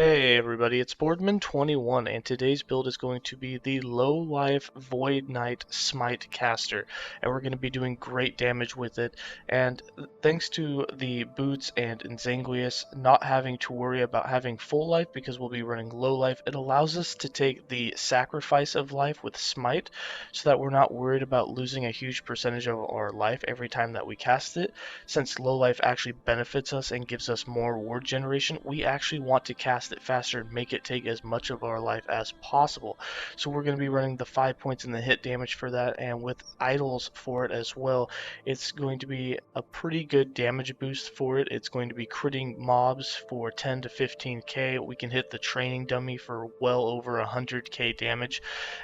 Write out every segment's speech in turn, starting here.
Hey everybody, it's Boardman21 and today's build is going to be the Low Life Void Knight Smite caster, and we're going to be doing great damage with it. And thanks to the boots and Nzangueus not having to worry about having full life because we'll be running low life, it allows us to take the sacrifice of life with Smite so that we're not worried about losing a huge percentage of our life every time that we cast it. Since low life actually benefits us and gives us more ward generation, we actually want to cast it faster and make it take as much of our life as possible. So we're going to be running the 5 points in the hit damage for that, and with idols for it as well. It's going to be a pretty good damage boost for it. It's going to be critting mobs for 10 to 15k. We can hit the training dummy for well over 100k damage,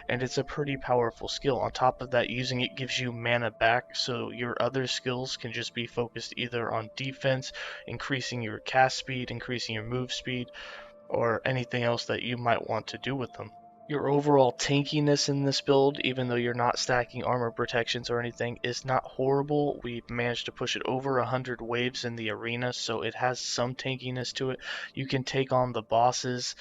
and it's a pretty powerful skill. On top of that, using it gives you mana back, so your other skills can just be focused either on defense, increasing your cast speed, increasing your move speed, or anything else that you might want to do with them. Your overall tankiness in this build, even though you're not stacking armor protections or anything, is not horrible. We've managed to push it over 100 waves in the arena, so it has some tankiness to it. You can take on the bosses.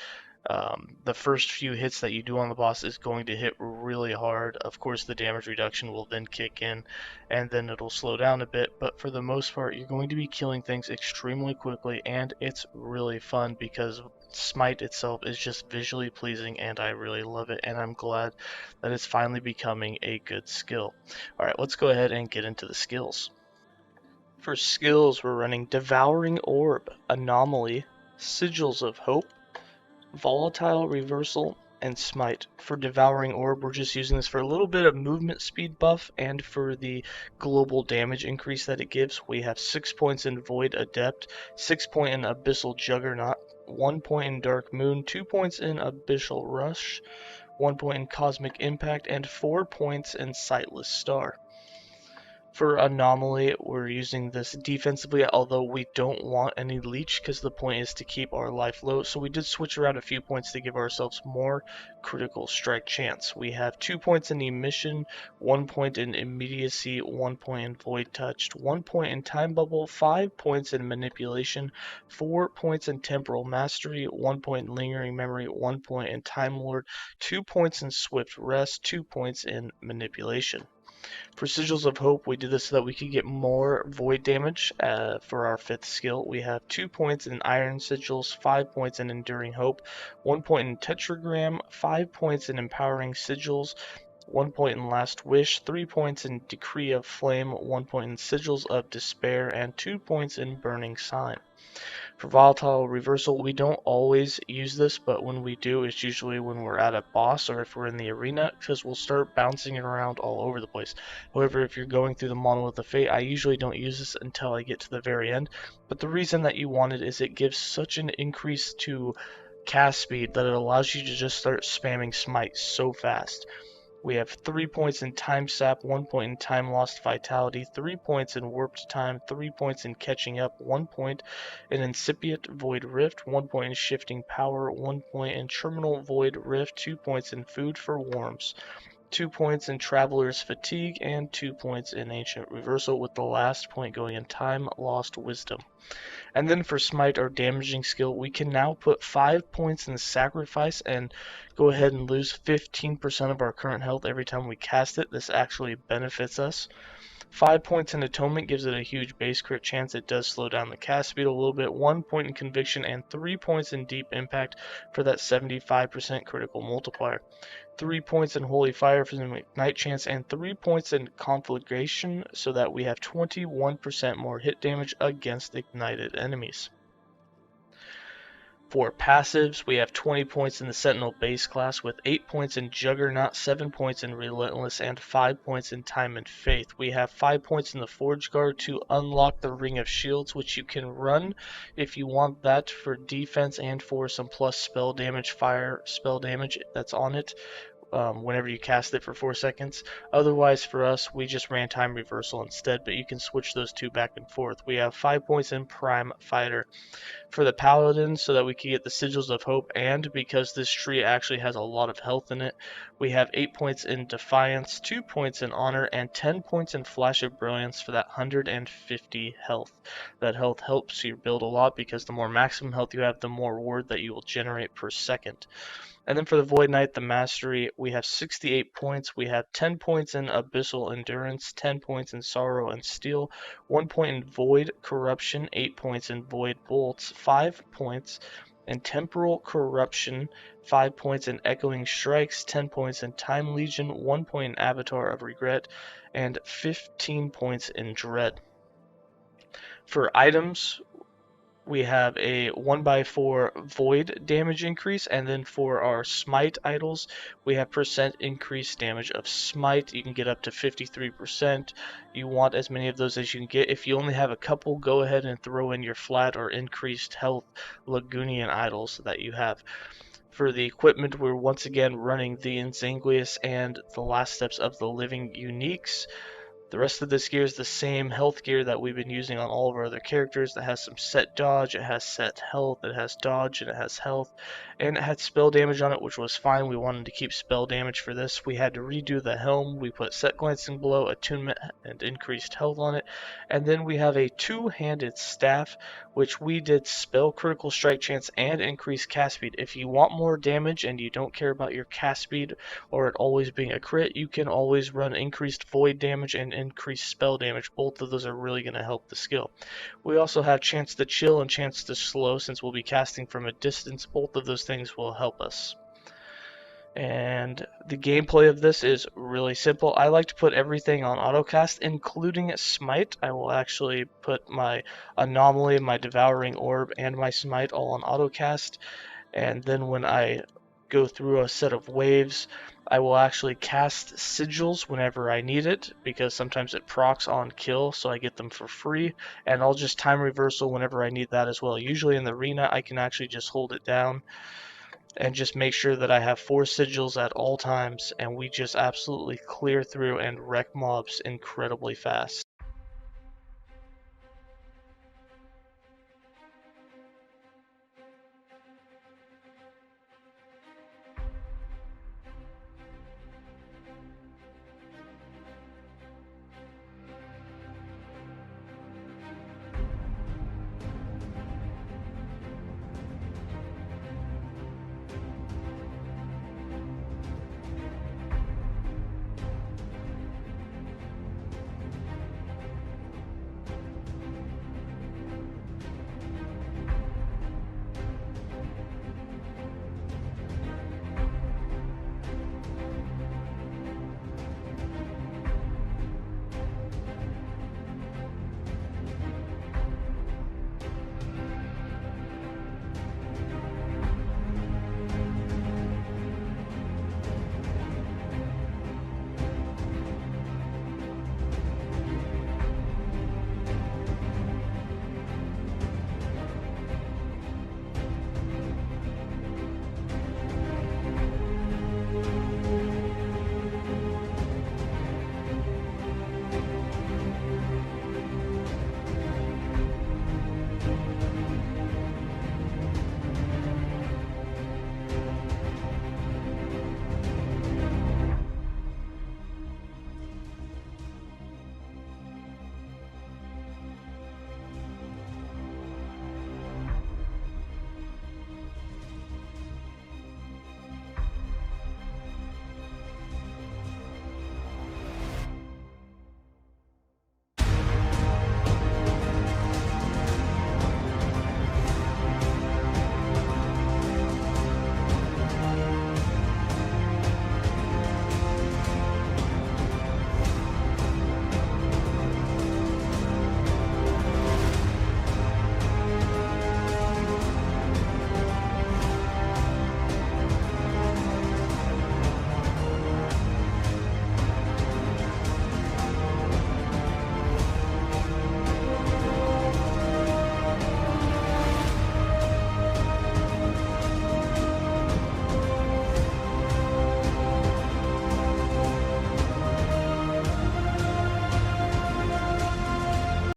The first few hits that you do on the boss is going to hit really hard. Of course, the damage reduction will then kick in, and then it'll slow down a bit, but for the most part, you're going to be killing things extremely quickly, and it's really fun because Smite itself is just visually pleasing, and I really love it, and I'm glad that it's finally becoming a good skill. Alright, let's go ahead and get into the skills. For skills, we're running Devouring Orb, Anomaly, Sigils of Hope, Volatile Reversal, and Smite. For Devouring Orb, we're just using this for a little bit of movement speed buff, and for the global damage increase that it gives, we have 6 points in Void Adept, 6 points in Abyssal Juggernaut, 1 point in Dark Moon, 2 points in Abyssal Rush, 1 point in Cosmic Impact, and 4 points in Sightless Star. For Anomaly, we're using this defensively, although we don't want any leech because the point is to keep our life low. So we did switch around a few points to give ourselves more critical strike chance. We have 2 points in Emission, 1 point in Immediacy, 1 point in Void Touched, 1 point in Time Bubble, 5 points in Manipulation, 4 points in Temporal Mastery, 1 point in Lingering Memory, 1 point in Time Lord, 2 points in Swift Rest, 2 points in Manipulation. For Sigils of Hope, we did this so that we could get more void damage for our 5th skill. We have 2 points in Iron Sigils, 5 points in Enduring Hope, 1 point in Tetragram, 5 points in Empowering Sigils, 1 point in Last Wish, 3 points in Decree of Flame, 1 point in Sigils of Despair, and 2 points in Burning Sign. For Volatile Reversal, we don't always use this, but when we do, it's usually when we're at a boss or if we're in the arena, because we'll start bouncing it around all over the place. However, if you're going through the Monolith of Fate, I usually don't use this until I get to the very end, but the reason that you want it is it gives such an increase to cast speed that it allows you to just start spamming Smite so fast. We have 3 points in Time Sap, 1 point in Time Lost Vitality, 3 points in Warped Time, 3 points in Catching Up, 1 point in Incipient Void Rift, 1 point in Shifting Power, 1 point in Terminal Void Rift, 2 points in Food for Worms, 2 points in Traveler's Fatigue, and 2 points in Ancient Reversal, with the last point going in Time Lost Wisdom. And then for Smite, our damaging skill, we can now put 5 points in Sacrifice and go ahead and lose 15% of our current health every time we cast it. This actually benefits us. 5 points in Atonement gives it a huge base crit chance. It does slow down the cast speed a little bit. 1 point in Conviction and 3 points in Deep Impact for that 75% critical multiplier. 3 points in Holy Fire for the Ignite chance, and 3 points in Conflagration so that we have 21% more hit damage against ignited enemies. For passives, we have 20 points in the Sentinel base class with 8 points in Juggernaut, 7 points in Relentless, and 5 points in Time and Faith. We have 5 points in the Forge Guard to unlock the Ring of Shields, which you can run if you want that for defense and for some plus spell damage, fire spell damage that's on it. whenever you cast it for 4 seconds. Otherwise, for us, we just ran Time Reversal instead, but you can switch those two back and forth. We have 5 points in Prime Fighter for the Paladin so that we can get the Sigils of Hope, and because this tree actually has a lot of health in it, we have 8 points in Defiance, 2 points in Honor, and 10 points in Flash of Brilliance for that 150 health. That health helps you build a lot because the more maximum health you have, the more reward that you will generate per second. And then for the Void Knight, the Mastery, we have 68 points. We have 10 points in Abyssal Endurance, 10 points in Sorrow and Steel, 1 point in Void Corruption, 8 points in Void Bolts, 5 points in Temporal Corruption, 5 points in Echoing Strikes, 10 points in Time Legion, 1 point in Avatar of Regret, and 15 points in Dread. For items, we have a 1x4 void damage increase, and then for our smite idols we have percent increased damage of smite. You can get up to 53%. You want as many of those as you can get. If you only have a couple, go ahead and throw in your flat or increased health Lagoonian idols that you have. For the equipment, we're once again running the Insanguius and the Last Steps of the Living uniques. The rest of this gear is the same health gear that we've been using on all of our other characters. That has some set dodge, it has set health, it has dodge, and it has health. And it had spell damage on it, which was fine. We wanted to keep spell damage for this. We had to redo the helm. We put set glancing blow, attunement, and increased health on it. And then we have a two-handed staff, which we did spell critical strike chance and increased cast speed. If you want more damage and you don't care about your cast speed or it always being a crit, you can always run increased void damage and increased spell damage. Both of those are really going to help the skill. We also have chance to chill and chance to slow. Since we'll be casting from a distance, both of those things will help us. And the gameplay of this is really simple. I like to put everything on autocast, including Smite. I will actually put my Anomaly, my Devouring Orb, and my Smite all on autocast. And then when I go through a set of waves, I will actually cast sigils whenever I need it, because sometimes it procs on kill, so I get them for free. And I'll just time reversal whenever I need that as well. Usually in the arena, I can actually just hold it down and just make sure that I have 4 sigils at all times, and we just absolutely clear through and wreck mobs incredibly fast.